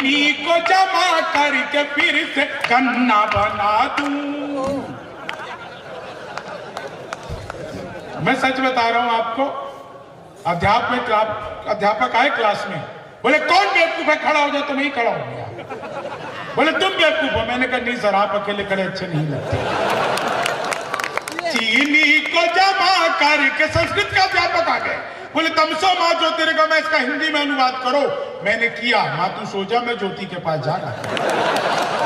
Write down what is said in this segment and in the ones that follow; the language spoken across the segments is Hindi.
चीनी को जमा करके फिर से गन्ना बना दूं। मैं सच बता रहा हूं आपको। अध्यापक आए क्लास में, बोले कौन बेवकूफ है, खड़ा हो जाए। तो मैं ही खड़ा हो गया। बोले तुम बेवकूफ हो। मैंने कहा नहीं सर, आप अकेले खड़े अच्छे नहीं लगते। चीनी को जमा करके, संस्कृत का अध्यापक आ गए, बोले तमसो माँ ज्योतिर्गमय, मैं इसका हिंदी में अनुवाद करो। मैंने किया। माँ तू सो जा, मैं ज्योति के पास जा रहा।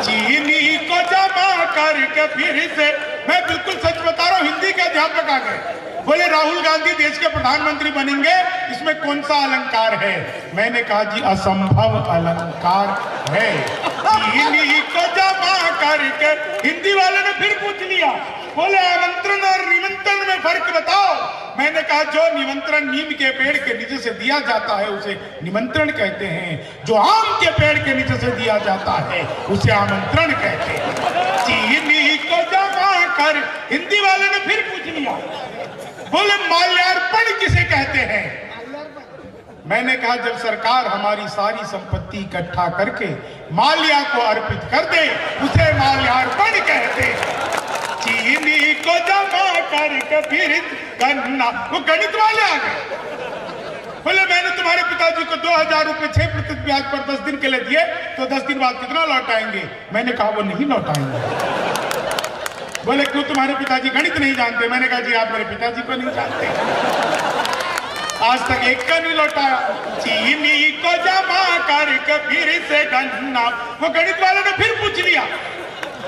चीनी को जमा करके फिर से, मैं बिल्कुल सच बता रहा हूँ, हिंदी के अध्यापक आ गए, बोले राहुल गांधी देश के प्रधानमंत्री बनेंगे, इसमें कौन सा अलंकार है? मैंने कहा जी असंभव अलंकार है। चीनी को जमा करके, हिंदी वाले ने फिर पूछ लिया, बोले आमंत्रण और निमंत्रण में फर्क बताओ। मैंने कहा जो निमंत्रण नीम के पेड़ के नीचे से दिया जाता है उसे निमंत्रण कहते हैं, जो आम के पेड़ के नीचे से दिया जाता है उसे आमंत्रण कहते हैं। चीनी को जमा कर, हिंदी वाले ने फिर पूछ लिया, बोले माल्यार्पण किसे कहते हैं? मैंने कहा जब सरकार हमारी सारी संपत्ति इकट्ठा करके माल्या को अर्पित कर दे उसे माल्यार्पण कहते हैं। चीनी को जमा करके फिर गन्ना, वो गणित वाले आ गए, बोले मैंने तुम्हारे पिताजी को 2000 रुपए 6% ब्याज पर 10 दिन के लिए दिए, तो 10 दिन बाद कितना लौटाएंगे? मैंने कहा वो नहीं लौटाएंगे। बोले क्यों, तुम्हारे पिताजी गणित नहीं जानते? मैंने कहा जी आप मेरे पिताजी को नहीं जानते, आज तक एक का नहीं लौटाया। चीनी को जमा करके फिर से गन्ना, वो गणित वाले ने फिर पूछ लिया,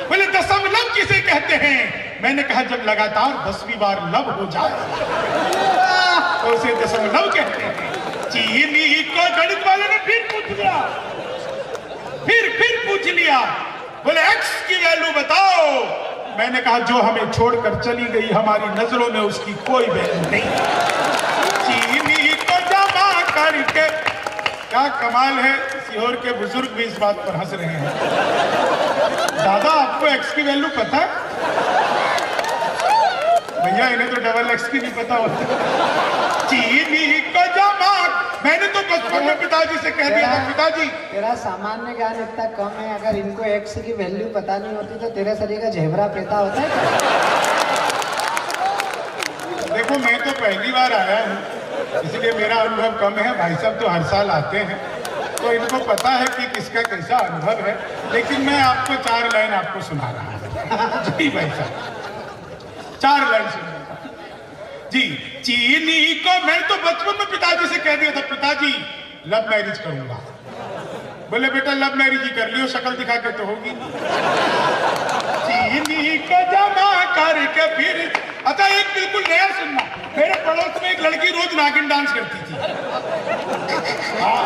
बोले दशमलव किसे कहते हैं? मैंने कहा जब लगातार 10वीं बार लव हो जाए तो उसे दशमलव कहते हैं। चीनी को गणित वाले ने फिर पूछ लिया, फिर पूछ लिया, बोले एक्स की वैल्यू बताओ। मैंने कहा जो हमें छोड़कर चली गई, हमारी नजरों में उसकी कोई वैल्यू नहीं। चीनी को जमा करके, क्या कमाल है, सीहोर के बुजुर्ग भी इस बात पर हंस रहे हैं। दादा आपको एक्स की वैल्यू पता है? भैया इन्हें तो डबल एक्स की नहीं पता होता। चीनी को जमा, मैंने तो बचपन में पिताजी से कह दिया था, पिताजी तेरा सामान्य ज्ञान इतना कम है, अगर इनको एक्स की वैल्यू पता नहीं होती तो तेरे शरीर का झेबरा पैदा होता है। देखो मैं तो पहली बार आया हूँ, इसलिए मेरा अनुभव कम है। भाई साहब तो हर साल आते हैं, तो इनको पता है कि किसका कैसा अनुभव है। लेकिन मैं आपको 4 लाइन आपको सुना रहा हूँ। जी भाई साहब 4 लाइन सुनिए जी। चीनी को, मैं तो बचपन में पिताजी से कह दिया था, पिताजी लव मैरिज करूंगा। बोले बेटा लव मैरिज ही कर लियो, शक्ल दिखा के तो होगी। चीनी को जमा करके फिर, अच्छा एक बिल्कुल नया सुनना, मेरे पड़ोस में एक लड़की रोज नागिन डांस करती थी। हाँ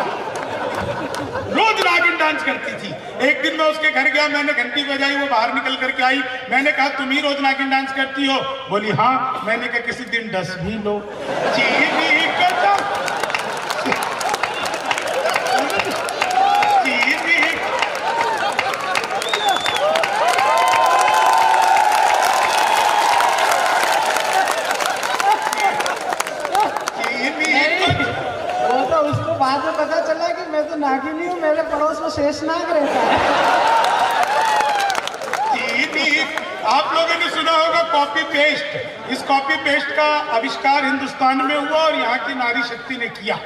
रोज नागिन डांस करती थी। एक दिन मैं उसके घर गया, मैंने घंटी बजाई, वो बाहर निकल करके आई। मैंने कहा तुम ही रोज नागिन डांस करती हो? बोली हाँ। मैंने कहा किसी दिन डस भी लो। चीनी को बाद में पता चला कि मैं तो नागिनी हूँ, मेरे पड़ोस में शेषनाग रहता है। आप लोगों ने सुना होगा कॉपी पेस्ट। इस कॉपी पेस्ट का आविष्कार हिंदुस्तान में हुआ और यहाँ की नारी शक्ति ने किया।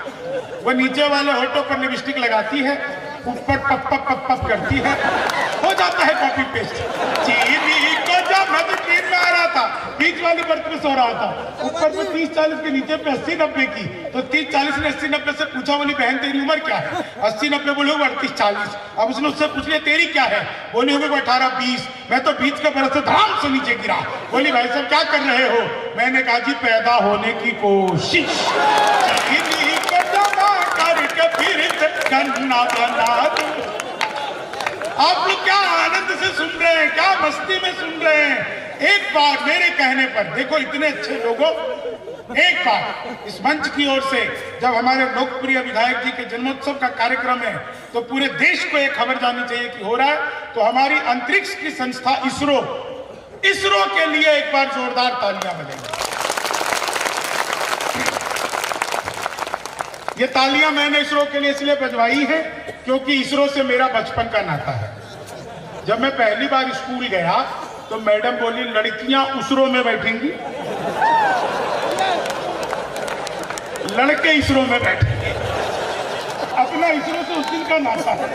वो नीचे वाले होठों पर लिपस्टिक लगाती है, ऊपर पप पप पप पप करती है, हो जाता है कॉपी पेस्ट। चीनी को जब मैं तो ट्रेन में आ रहा था, बीच वाली बर्थ में सो रहा था, ऊपर पे 30-40 के, नीचे पे 80-90 की। तो 30-40 ने 80-90 से पूछा, बोली बहन तेरी उम्र क्या है? 80-90 बोले 38-40। अब उसने उससे पूछ लिया तेरी क्या है? बोली होगी 18-20। मैं तो बीच के बरस से धड़ाम से नीचे गिरा। बोली भाई साहब क्या कर रहे हो? मैंने कहा जी पैदा होने की कोशिश। गन्ना बना दूं। आप लोग क्या आनंद से सुन रहे हैं, क्या मस्ती में सुन रहे हैं? एक बार मेरे कहने पर, देखो इतने अच्छे लोगों, एक बार इस मंच की ओर से जब हमारे लोकप्रिय विधायक जी के जन्मोत्सव का कार्यक्रम है तो पूरे देश को एक खबर जानी चाहिए कि हो रहा है। तो हमारी अंतरिक्ष की संस्था इसरो के लिए एक बार जोरदार तालियां बजाएंगे। ये तालियां मैंने इसरो के लिए इसलिए बजवाई है क्योंकि इसरो से मेरा बचपन का नाता है। जब मैं पहली बार स्कूल गया तो मैडम बोली लड़कियां उसरो में बैठेंगी, लड़के इसरो में बैठेंगे। अपना इसरो से उस दिन का नाता है।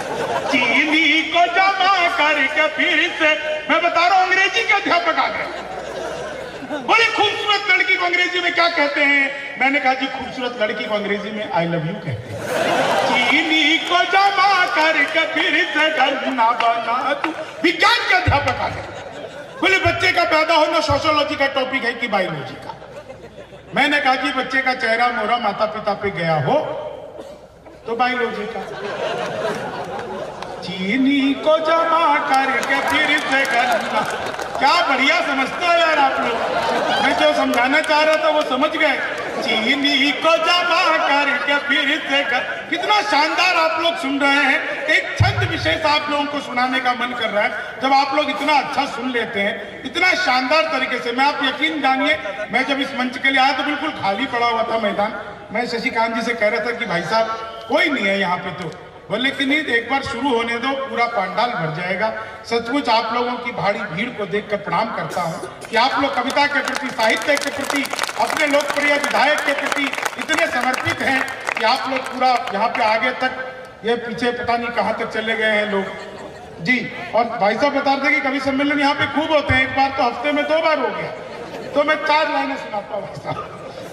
चीनी को जमा करके फिर से, मैं बता रहा हूं अंग्रेजी के अध्यापक आ गए। बड़ी खूबसूरत लड़की को अंग्रेजी में क्या कहते हैं? मैंने कहा जी खूबसूरत लड़की को अंग्रेजी में आई लव यू कहते हैं। चीनी को जमा करके फिर से गन्ना बना तू। विज्ञान के अध्यापक आ गए। बोले बच्चे का पैदा होना सोशियोलॉजी का टॉपिक है कि बायोलॉजी का? मैंने कहा जी बच्चे का चेहरा मोहरा माता पिता पे गया हो तो बायोलॉजी का। चीनी को जमा करके फिर से गन्ना, क्या बढ़िया समझते हो यार आप लोग। मैं जो समझाना चाह रहा था वो समझ गए। चीनी को जमा करके फिर से कितना शानदार आप लोग सुन रहे हैं। एक छंद विशेष आप लोगों को सुनाने का मन कर रहा है। जब आप लोग इतना अच्छा सुन लेते हैं इतना शानदार तरीके से, मैं आप यकीन जानिए मैं जब इस मंच के लिए आया तो बिल्कुल खाली पड़ा हुआ था मैदान। मैं शशिकांत जी से कह रहा था कि भाई साहब कोई नहीं है यहाँ पे, तो बोले कि नहीं एक बार शुरू होने दो पूरा पंडाल भर जाएगा। सचमुच आप लोगों की भारी भीड़ को देखकर प्रणाम करता हूं कि आप लोग कविता के प्रति, साहित्य के प्रति, अपने लोकप्रिय विधायक के प्रति इतने समर्पित हैं कि आप लोग पूरा यहाँ पे आगे तक, ये पीछे पता नहीं कहाँ तक चले गए हैं लोग जी। और भाई साहब बता रहे थे कि कवि सम्मेलन यहाँ पे खूब होते हैं, एक बार तो हफ्ते में 2 बार हो गया। तो मैं 4 लाइनें सुनाता हूँ भाई साहब।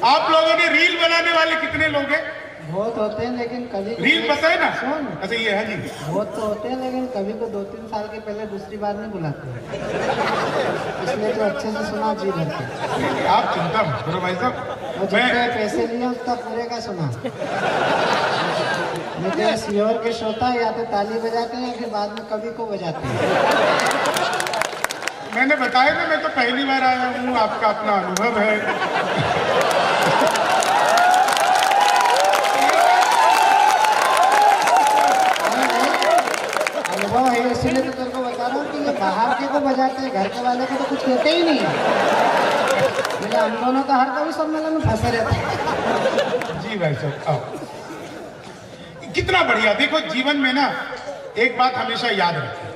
आप लोगों ने रील बनाने वाले कितने लोग हैं? बहुत होते हैं लेकिन कभी रील पता है ना? सुन, अच्छा ये है जी, बहुत तो होते हैं लेकिन कभी को 2-3 साल के पहले दूसरी बार नहीं बुलाते, इसलिए तो अच्छे से सुना जी भर के। आप चिंता मत करो भाई साहब। और जितने पैसे लिए उसका पूरे का सुना। लेकिन सियोर के श्रोता या तो ताली बजाते हैं या फिर बाद में कभी को बजाते हैं। मैंने बताया ना मैं तो पहली बार आया हूँ, आपका अपना अनुभव है। अनुभव है इसीलिए तो तेरे को बता रहा हूँ कि ये बाहर के को बजाते हैं, घर के वाले को तो कुछ कहते ही नहीं है। मेरे हम दोनों तो हर कभी सम्मेलन में फंसे रहते हैं। जी भाई साहब आओ। कितना बढ़िया। देखो जीवन में ना एक बात हमेशा याद रखें।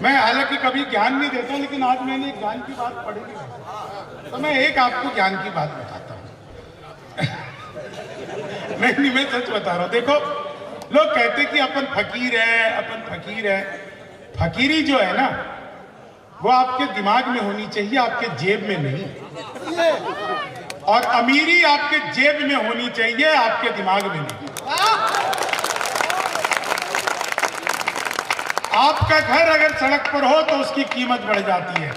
मैं हालांकि कभी ज्ञान नहीं देता लेकिन आज मैंने एक ज्ञान की बात पढ़ी थी तो मैं एक आपको ज्ञान की बात बताता हूँ। नहीं मैं सच बता रहा हूँ। देखो लोग कहते कि अपन फकीर है, अपन फकीर है। फकीरी जो है ना वो आपके दिमाग में होनी चाहिए, आपके जेब में नहीं। और अमीरी आपके जेब में होनी चाहिए, आपके दिमाग में नहीं। आपका घर अगर सड़क पर हो तो उसकी कीमत बढ़ जाती है,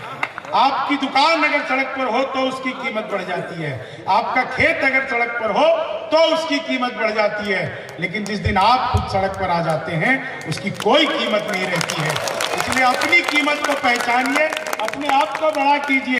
आपकी दुकान अगर सड़क पर हो तो उसकी कीमत बढ़ जाती है, आपका खेत अगर सड़क पर हो तो उसकी कीमत बढ़ जाती है। लेकिन जिस दिन आप खुद सड़क पर आ जाते हैं उसकी कोई कीमत नहीं रहती है। इसलिए अपनी कीमत को पहचानिए, अपने आप को बड़ा कीजिए।